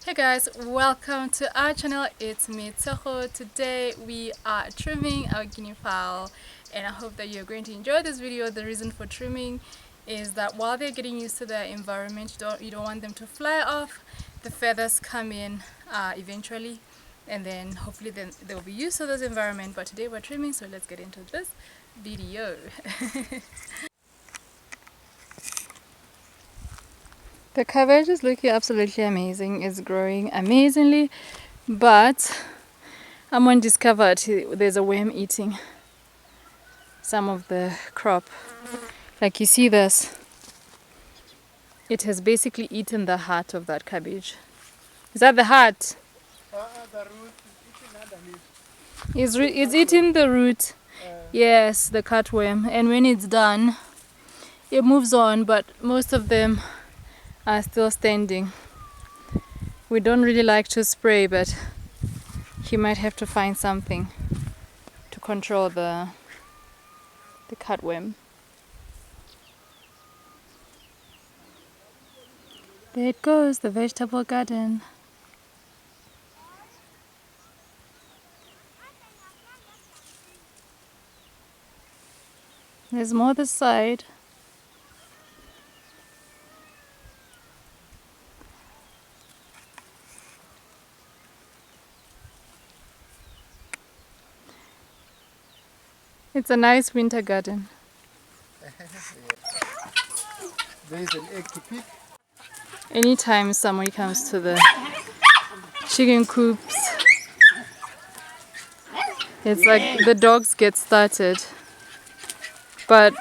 Hey guys, welcome to our channel. It's me, Tseho. Today we are trimming our guinea fowl and I hope that you're going to enjoy this video. The reason for trimming is that while they're getting used to their environment, you don't want them to fly off. The feathers come in eventually, and then hopefully then they'll be used to this environment. But today we're trimming, so let's get into this video. The cabbage is looking absolutely amazing. It's growing amazingly, but Amon discovered there's a worm eating some of the crop. Like you see this, it has basically eaten the heart of that cabbage. Is that the heart? The root is eating underneath. It's eating the root. Yes, the cutworm. And when it's done, it moves on, but most of them are still standing. We don't really like to spray, but he might have to find something to control the cutworm. There it goes, the vegetable garden. There's more this side. It's a nice winter garden. There is an egg to pick. Anytime somebody comes to the chicken coops, it's like the dogs get started. But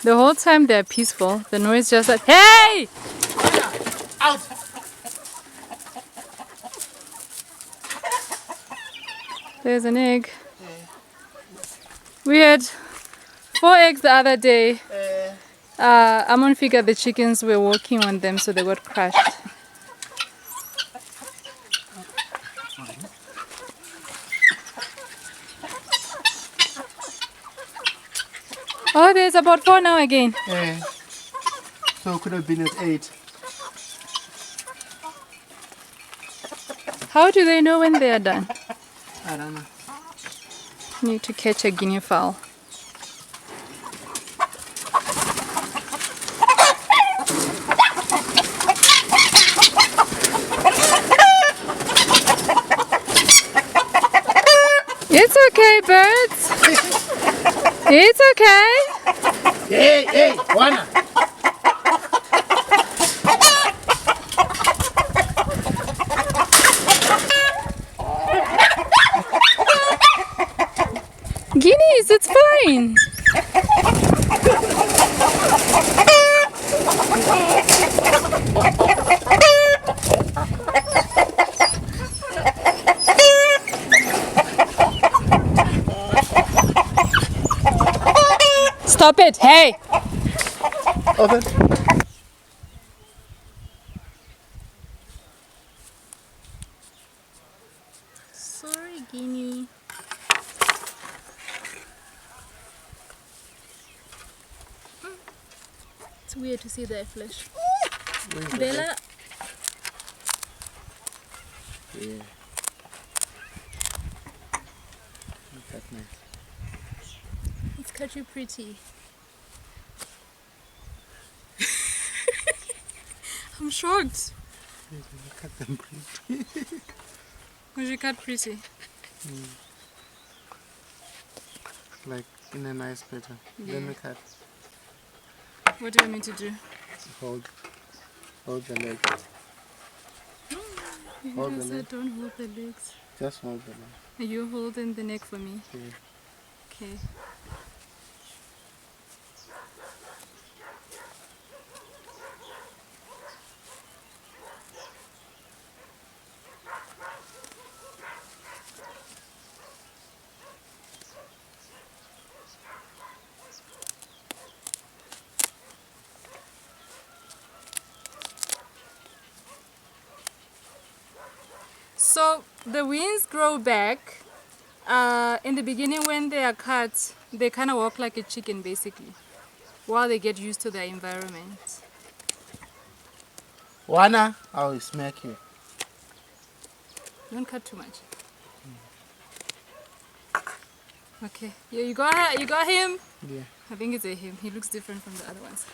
the whole time they're peaceful. The noise just like, hey! Out! There's an egg. We had 4 eggs the other day. Amon figured the chickens were walking on them, so they got crushed. Oh, there's about 4 now again. So it could have been at 8. How do they know when they are done? I don't know. Need to catch a guinea fowl. It's okay, birds. It's okay. Hey, Wana! Guineas, it's fine. Stop it, hey! Open. Sorry, Guinea. It's weird to see their flesh. Bella. Yeah. That's nice. It's cut you pretty. I'm shocked. Cut them pretty. Was you cut pretty? Like in a nice pattern. Yeah. Then we cut. What do you want me to do? Hold the leg. Hold I the said leg. don't hold the legs. Just hold the leg. Are you holding the neck for me? Yeah. Okay. So the wings grow back. In the beginning when they are cut, they kind of walk like a chicken basically, while they get used to their environment. Wana, I will smack you. Don't cut too much. Okay. Yeah, you got him? Yeah. I think it's a him. He looks different from the other ones.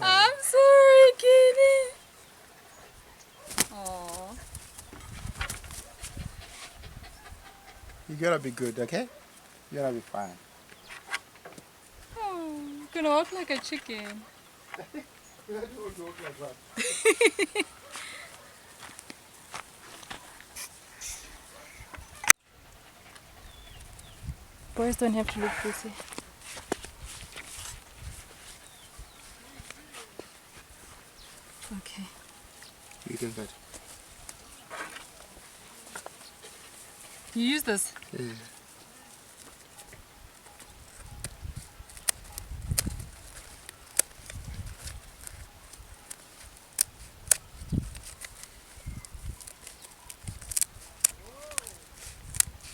I'm sorry, Kenny. Aww. You gotta be good, okay? You gotta be fine. Oh, you're gonna walk like a chicken. You don't walk like that. Boys don't have to look pretty. Okay. You can cut. You use this? Yeah.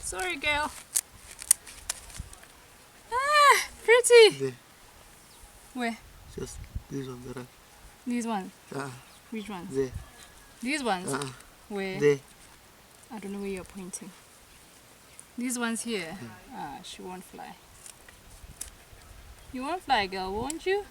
Sorry, girl. Ah, pretty. There. Where? Just these ones that are. These ones. Uh-uh. Which ones? There. These ones. Uh-uh. Where? There. I don't know where you're pointing. These ones here. Ah, she won't fly. You won't fly, girl, won't you?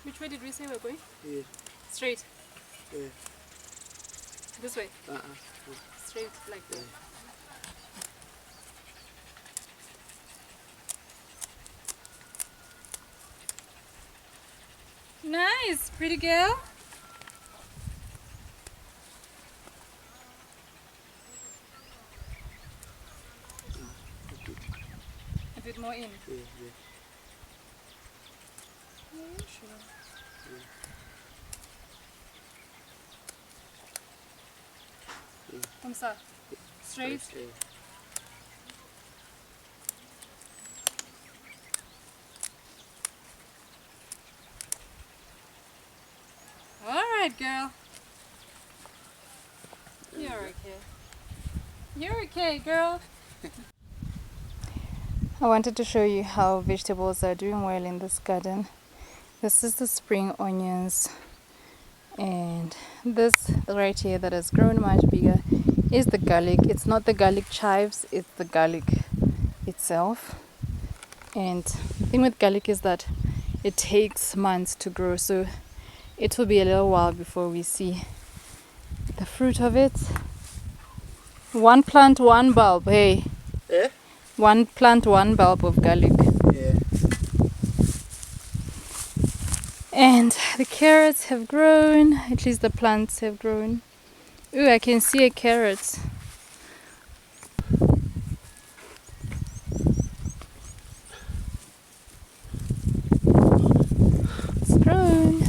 Which way did we say we're going? Yeah. Straight. Yeah. This way. Uh-uh. Straight like that. Nice, pretty girl. A bit more in. Yeah, yeah. Yeah, sure. Comme ça. Straight. Straight. Alright, girl. You're okay. You're okay, girl. I wanted to show you how vegetables are doing well in this garden. This is the spring onions, and this right here that has grown much bigger is the garlic. It's not the garlic chives, it's the garlic itself. And the thing with garlic is that it takes months to grow, so it will be a little while before we see the fruit of it. One plant, one bulb, hey. Eh? One plant, one bulb of garlic. Yeah. And the carrots have grown, at least the plants have grown. Ooh, I can see a carrot. It's grown.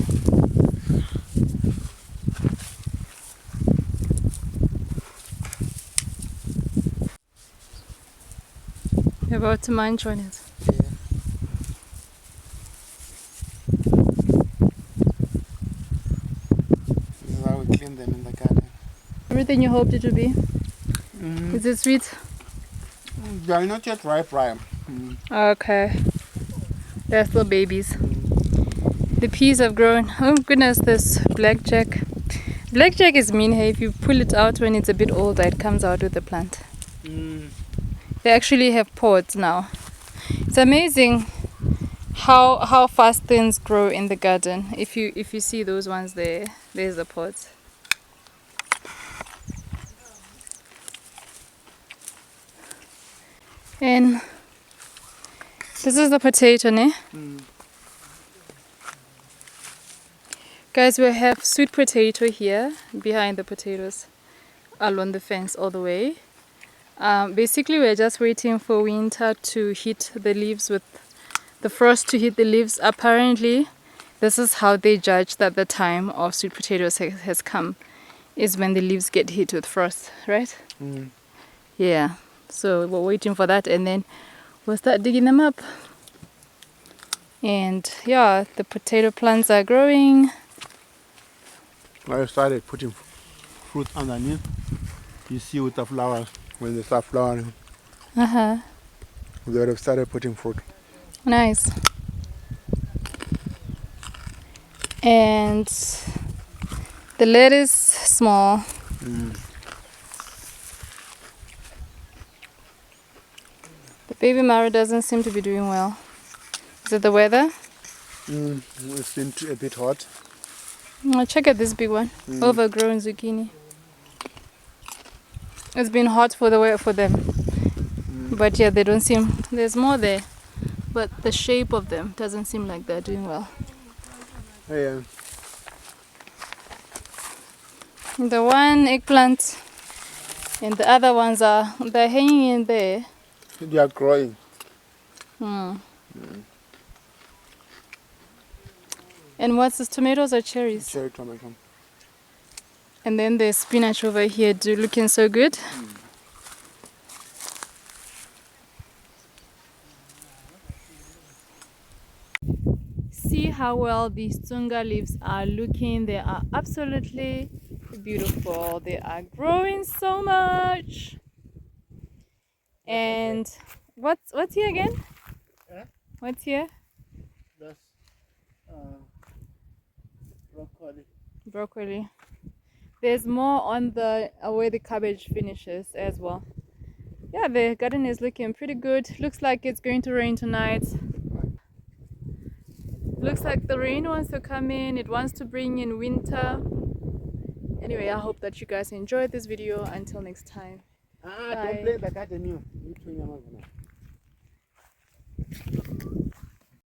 You're about to munch on it. Yeah. This is how we clean them in the garden. Everything you hoped it would be. Mm-hmm. Is it sweet? They are not yet ripe. Okay. They're still babies. The peas have grown. Oh goodness, this blackjack. Blackjack is mean. Hey, if you pull it out when it's a bit older, it comes out with the plant. They actually have pods now. It's amazing how fast things grow in the garden. If you see those ones there, there's the pods. And this is the potato, ne? Guys, we have sweet potato here behind the potatoes along the fence all the way. Basically, we're just waiting for winter to hit the leaves, with the frost to hit the leaves. Apparently, this is how they judge that the time of sweet potatoes has come, is when the leaves get hit with frost, right? Yeah, so we're waiting for that, and then we'll start digging them up. And yeah, the potato plants are growing. I started putting fruit underneath. You see with the flowers, when they start flowering, Uh-huh. they would have started putting fruit. Nice. And the lettuce small. The baby marrow doesn't seem to be doing well. Is it the weather? It's been a bit hot. Oh, check out this big one. Overgrown zucchini. It's been hot for the for them. But yeah, they don't seem, there's more there. But the shape of them doesn't seem like they're doing well. Yeah. The one eggplant and the other ones they're hanging in there. They are growing. And what's this, tomatoes or cherries? Cherry tomato. And then the spinach over here looking so good. See how well these tsunga leaves are looking. They are absolutely beautiful. They are growing so much. And what's here again? Yeah? What's here? That's broccoli. Broccoli. There's more on the where the cabbage finishes as well. Yeah, the garden is looking pretty good. Looks like it's going to rain tonight. Looks like the rain wants to come in. It wants to bring in winter. Anyway, I hope that you guys enjoyed this video. Until next time. Don't play the garden, you.